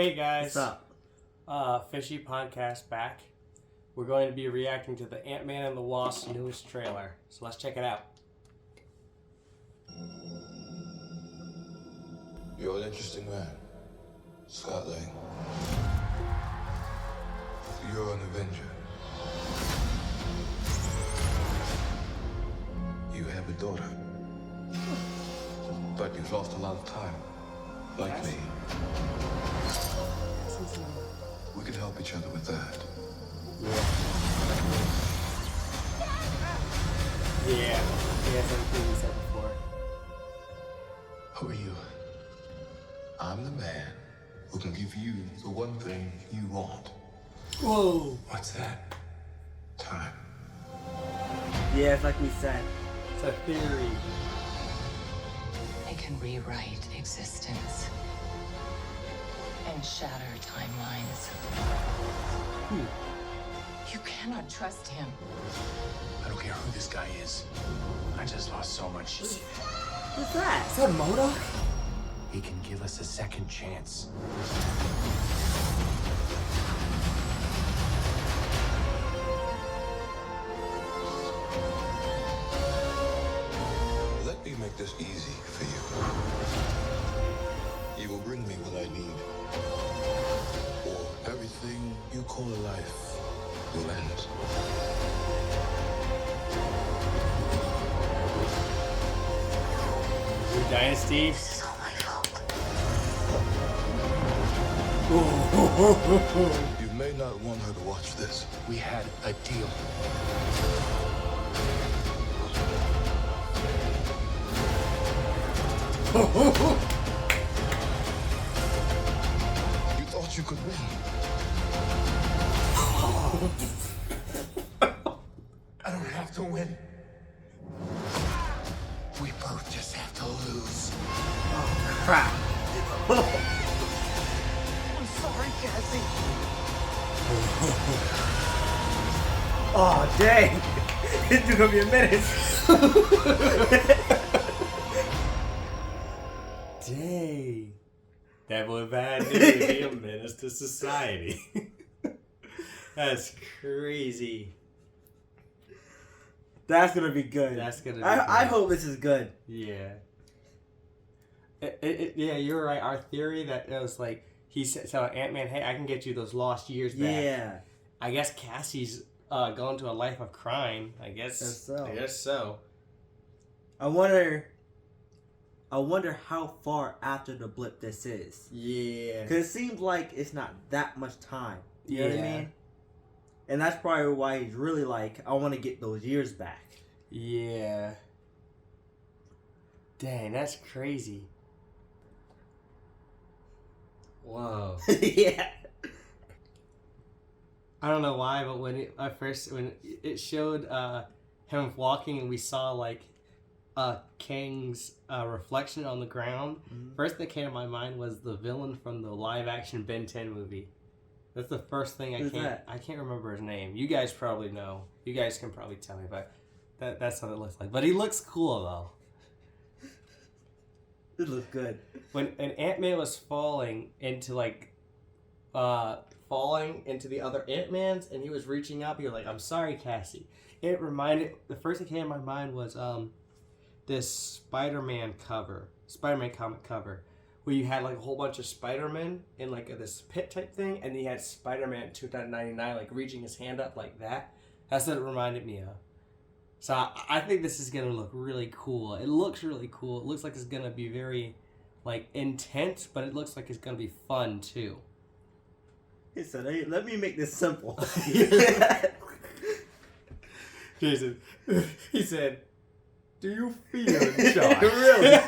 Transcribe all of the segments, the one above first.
Hey guys. What's up? Fishy Podcast back. We're going to be reacting to the Ant-Man and the Wasp newest trailer. So let's check it out. You're an interesting man, Scott Lang. You're an Avenger. You have a daughter. But you've lost a lot of time. Like me. We can help each other with that. Yeah, that's everything we said before. Who are you? I'm the man who can give you the one thing you want. Whoa. What's that? Time. Yeah, it's like we said. It's a theory. It can rewrite existence and shatter timelines. You cannot trust him. I don't care who this guy is. I just lost so much. What's that? Is that MODOK? He can give us a second chance. Let me make this easy for you. You will bring me what I need. Or everything you call a life will end. New Dynasty. This is all my fault. You may not want her to watch this. We had a deal. You thought you could win. I don't have to win. We both just have to lose. Crap. I'm sorry, Cassie. Oh, dang. It's gonna be a minute. Dang. That boy bad news. Be a menace to society. That's crazy. That's gonna be good. That's gonna be I good. hope this is good. Yeah. Yeah, you're right. Our theory that it was like he said to Ant-Man, "Hey, I can get you those lost years back." Yeah. I guess Cassie's gone to a life of crime. I guess so. I guess so. I wonder how far after the blip this is. Yeah. Cause it seems like it's not that much time. You know what I Yeah. mean? And that's probably why he's really like, I want to get those years back. Yeah. Dang, that's crazy. Whoa. Yeah. I don't know why, but when it showed him walking and we saw like Kang's reflection on the ground, first thing that came to my mind was the villain from the live action Ben 10 movie. That's the first thing Who's that? I can't remember his name. You guys probably know. You guys can probably tell me, but that's what it looks like. But he looks cool though. It looks good. When Ant-Man was falling into the other Ant-Mans and he was reaching up, he was like, "I'm sorry, Cassie." The first thing that came to my mind was this Spider-Man comic cover, where you had like a whole bunch of Spider-Men in like this pit type thing, and then you had Spider-Man 2099 like reaching his hand up like that. That's what it reminded me of. So I think this is gonna look really cool. It looks really cool. It looks like it's gonna be very like intense, but it looks like it's gonna be fun too. He said, "Hey, let me make this simple." Jason, he said, "Do you feel in charge?" Really?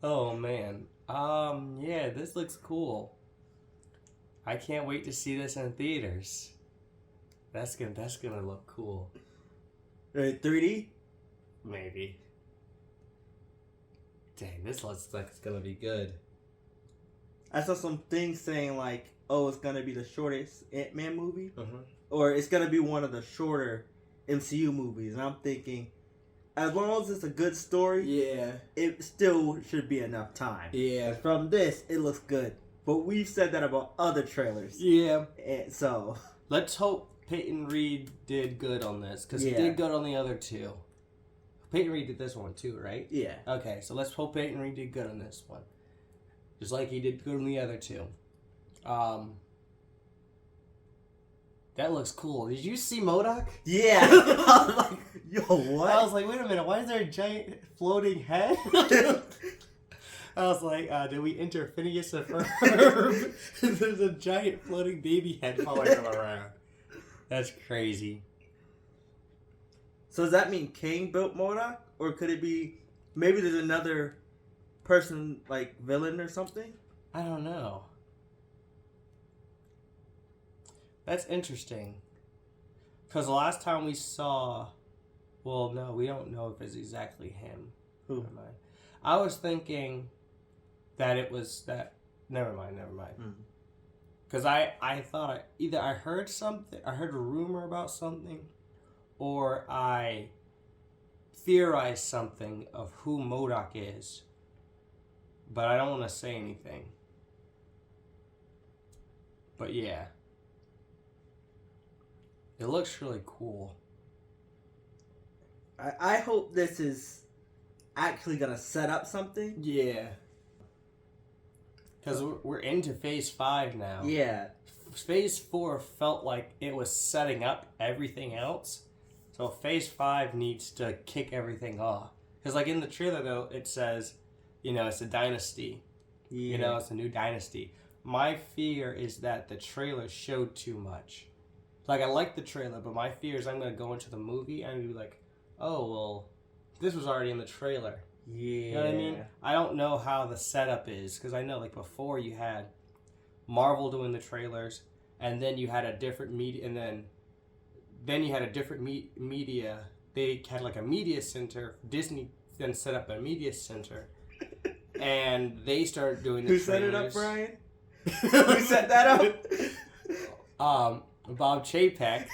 Oh man. Yeah, this looks cool. I can't wait to see this in theaters. That's gonna look cool. 3D? Maybe. Dang, this looks like it's gonna be good. I saw some things saying like, oh, it's gonna be the shortest Ant-Man movie, Uh-huh. or it's gonna be one of the shorter MCU movies, and I'm thinking, as long as it's a good story, Yeah. it still should be enough time. Yeah. From this, it looks good. But we've said that about other trailers. Yeah. And so, Let's hope Peyton Reed did good on this, because he Yeah. did good on the other two. Peyton Reed did this one too, right? yeah. Okay, so let's hope Peyton Reed did good on this one. Just like he did good on the other two. That looks cool. Did you see MODOK? Yeah. I was like, yo, what? I was like, wait a minute, why is there a giant floating head? I was like, did we enter Phineas and Ferb? There's a giant floating baby head following him around. That's crazy. So does that mean Kang built MODOK? Or could it be, maybe there's another person, like, villain or something? I don't know. That's interesting. Because the last time we saw... Well, no, we don't know if it's exactly him. Who? Never mind. I was thinking that it was that... Never mind. Because I thought either I heard something... I heard a rumor about something, or I theorized something of who MODOK is. But I don't want to say anything. But yeah. It looks really cool. I hope this is actually going to set up something. Yeah. Because we're into Phase 5 now. Yeah. Phase 4 felt like it was setting up everything else. So Phase 5 needs to kick everything off. Because like in the trailer though, it says, it's a dynasty. Yeah. It's a new dynasty. My fear is that the trailer showed too much. Like, I like the trailer, but my fear is I'm going to go into the movie and be like, oh, well, this was already in the trailer. Yeah. You know what I mean? I don't know how the setup is, because I know, like, before you had Marvel doing the trailers, and then you had a different media, and then you had a different media. They had, like, a media center. Disney then set up a media center, and they started doing the Who trailers. set it up, Brian? Who set that up? Bob Chapek.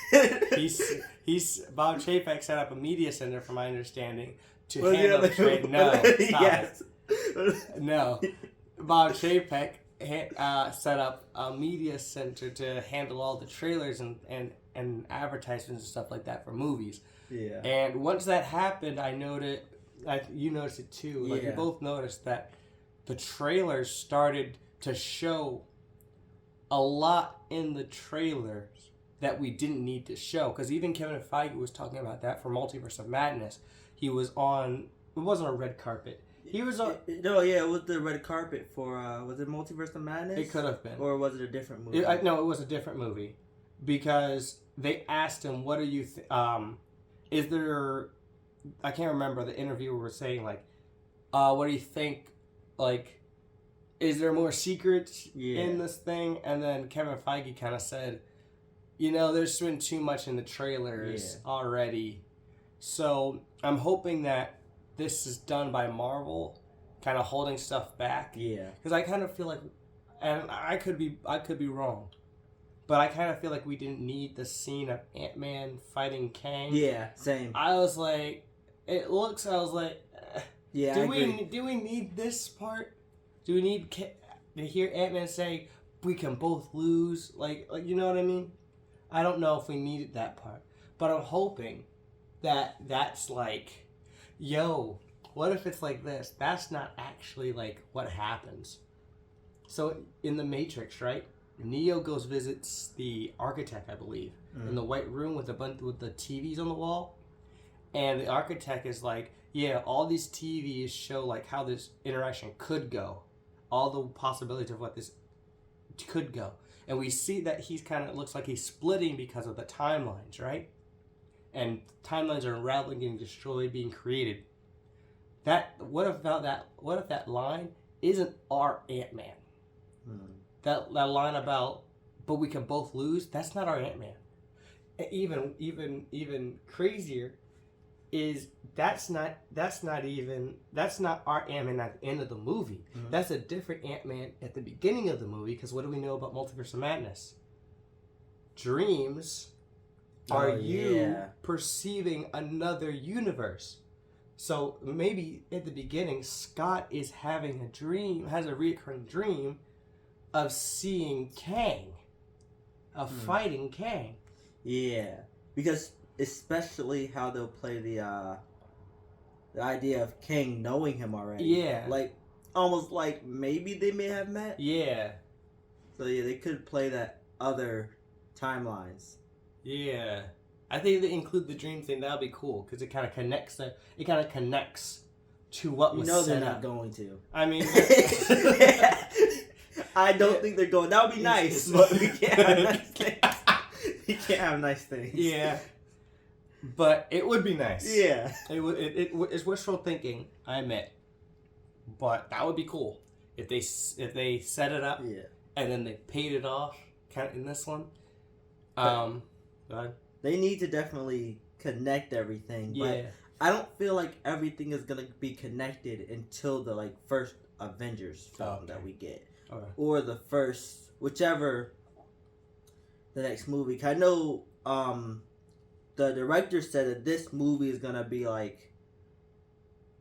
Bob Chapek set up a media center, from my understanding, to handle the trade. No, stop yes. it. No, Bob Chapek set up a media center to handle all the trailers and advertisements and stuff like that for movies. Yeah. And once that happened, I noticed. You noticed it too. Like Yeah. we both noticed that the trailers started to show a lot in the trailers that we didn't need to show. Because even Kevin Feige was talking about that for Multiverse of Madness. He was on... It wasn't a red carpet. He was on... It was the red carpet for... was it Multiverse of Madness? It could have been. Or was it a different movie? No, it was a different movie. Because they asked him, what do you... is there... I can't remember. The interviewer was saying, like, what do you think? Like, is there more secrets in this thing? And then Kevin Feige kind of said, there's been too much in the trailers already. So I'm hoping that this is done by Marvel, kind of holding stuff back. Yeah. Because I kind of feel like, and I could be wrong, but I kind of feel like we didn't need the scene of Ant-Man fighting Kang. Yeah, same. I was like, I was like, yeah, do I we agree. do we need this part? Do we need to hear Ant-Man say we can both lose? Like you know what I mean? I don't know if we needed that part, but I'm hoping that that's like, yo, what if it's like this? That's not actually like what happens. So in the Matrix, right? Neo goes visits the architect, I believe, in the white room with with the TVs on the wall, and the architect is like, yeah, all these TVs show like how this interaction could go, all the possibilities of what this could go. And we see that he's kind of looks like he's splitting because of the timelines, right? And timelines are unraveling, getting destroyed, being created. What if that line isn't our Ant-Man? That line about, but we can both lose. That's not our Ant-Man. Even crazier is that's not our Ant-Man at the end of the movie. Mm-hmm. That's a different Ant-Man at the beginning of the movie. Because what do we know about Multiverse of Madness? Dreams are you perceiving another universe. So maybe at the beginning, Scott is having a dream, has a recurring dream of seeing Kang, of fighting Kang. Yeah, because especially how they'll play the idea of Kang knowing him already. Yeah. Like, almost like maybe they may have met. Yeah. So yeah, they could play that other timelines. Yeah. I think they include the dream thing. That'll be cool because it kind of connects to what was they're set not up. going to. I mean, I don't think they're going. That would be nice, but we can't have nice things. We can't have nice things. Yeah. But it would be nice. Yeah. It's wishful thinking, I admit. But that would be cool if they set it up. Yeah. And then they paid it off, kind of in this one. Go ahead. They need to definitely connect everything, but Yeah. I don't feel like everything is gonna be connected until the first Avengers film that we get, or the first whichever the next movie. 'Cause I know the director said that this movie is gonna be like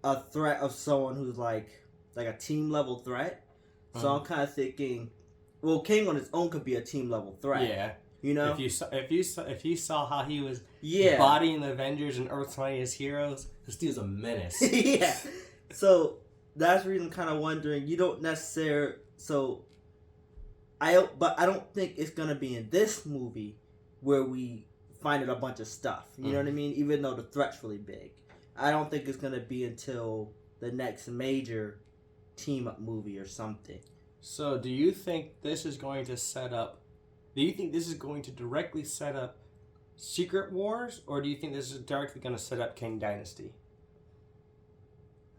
a threat of someone who's like a team level threat. So I'm kind of thinking, well, King on his own could be a team level threat. Yeah. You know, if you saw how he was yeah, bodying the Avengers and Earth's Mightiest Heroes, this dude's a menace. yeah. So that's the reason I'm kind of wondering. You don't necessarily. So I don't think it's gonna be in this movie where we find out a bunch of stuff. You know what I mean? Even though the threat's really big, I don't think it's gonna be until the next major team up movie or something. So, do you think this is going to set up? Do you think this is going to directly set up Secret Wars, or do you think this is directly going to set up Kang Dynasty?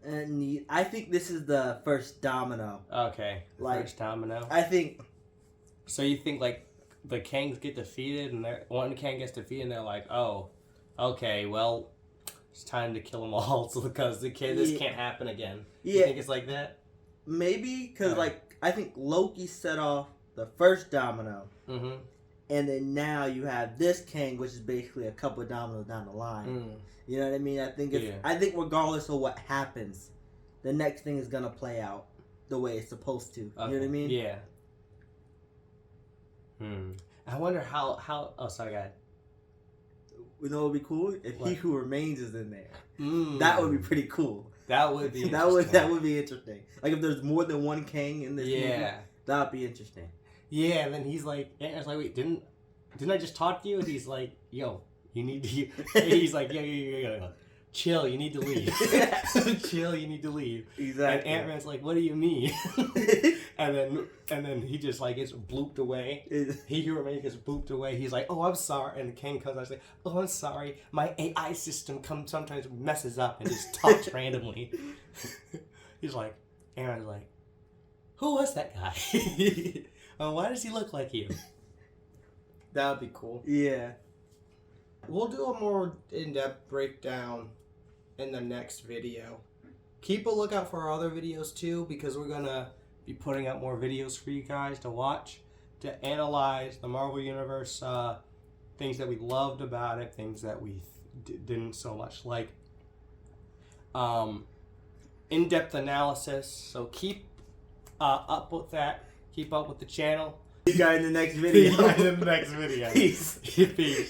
And I think this is the first domino. Okay, first domino. I think. So you think the Kangs get defeated, and one Kang gets defeated, and they're like, "Oh, okay, well, it's time to kill them all, because this can't happen again." Yeah. You think it's like that? Maybe because I think Loki set off the first domino, and then now you have this Kang, which is basically a couple of dominoes down the line. You know what I mean? I think I think regardless of what happens, the next thing is gonna play out the way it's supposed to. You know what I mean? Yeah. I wonder how. Oh, sorry, guys. You know what would be cool if What? He Who Remains is in there. That would be pretty cool. That would be that would be interesting. Like if there's more than one Kang in this movie, that would be interesting. Yeah, and then he's like, wait, didn't I just talk to you? And he's like, yo, you need to. He's like, yo, chill, you need to leave. Chill, you need to leave. Exactly. And Ant-Man's like, what do you mean? and then he just gets blooped away. He Who Remains gets blooped away. He's like, oh, I'm sorry. And the King comes out and like, oh, I'm sorry. My AI system sometimes messes up and just talks randomly. He's like, Aaron's like, who was that guy? Why does he look like you? That would be cool. Yeah. We'll do a more in-depth breakdown in the next video. Keep a lookout for our other videos too, because we're going to be putting out more videos for you guys to watch, to analyze the Marvel Universe, things that we loved about it, things that we didn't so much like. In-depth analysis, so keep up with that. Keep up with the channel. See you guys in the next video. Peace. Peace.